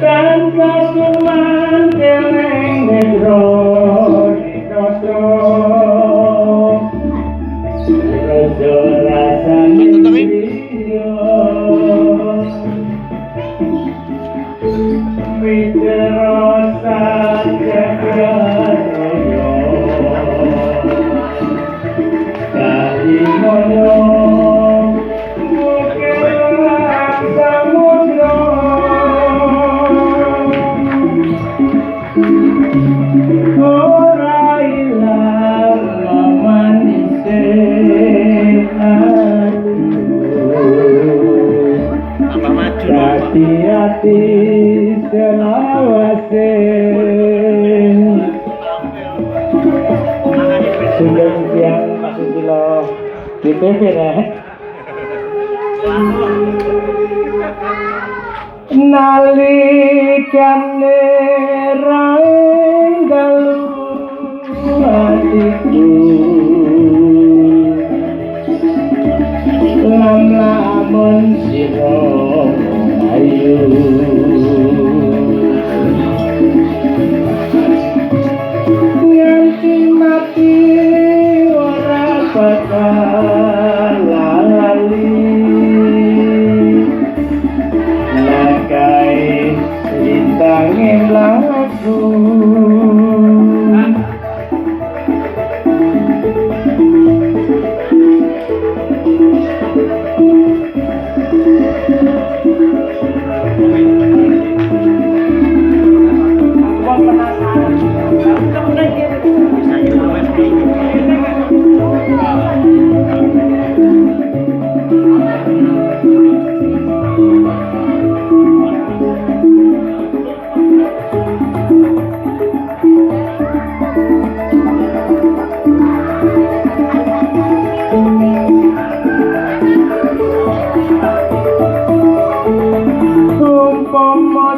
tanpa cuman keleng negro di doso rojo rasane griyo mitero sajaroyo dadi moyo hati-hati selawase sudah siang masuk kilo di TV ya nalikane ranggalu hatiku lamun sira ayu nganti mati ora bakal lali lakai lintange lagu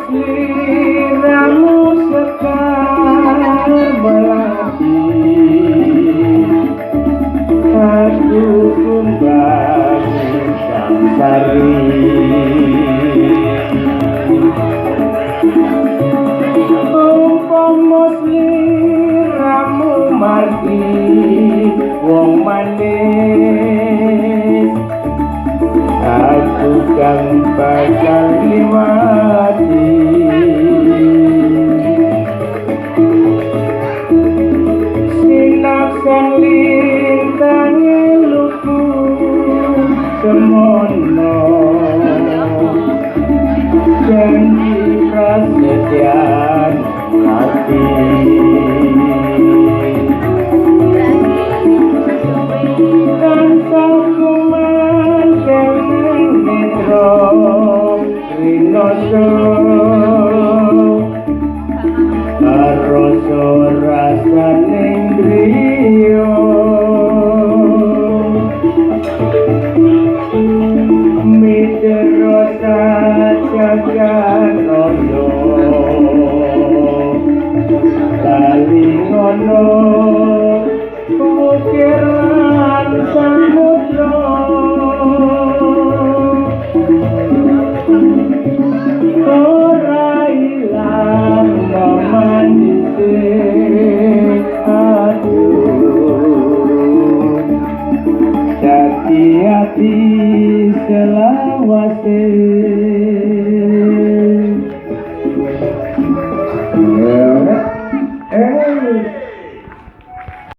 liramu sekar belati aku kumbang samsari umpama liramu margi wong manis aku kan bakal liwati sinaksan lintang luku semono janji prasetyan hati rinoso karoso rasane griyo mitero sajaroyo kali ngono ukiran samudra ora ilang mamanise aduh hati-hati selawase eh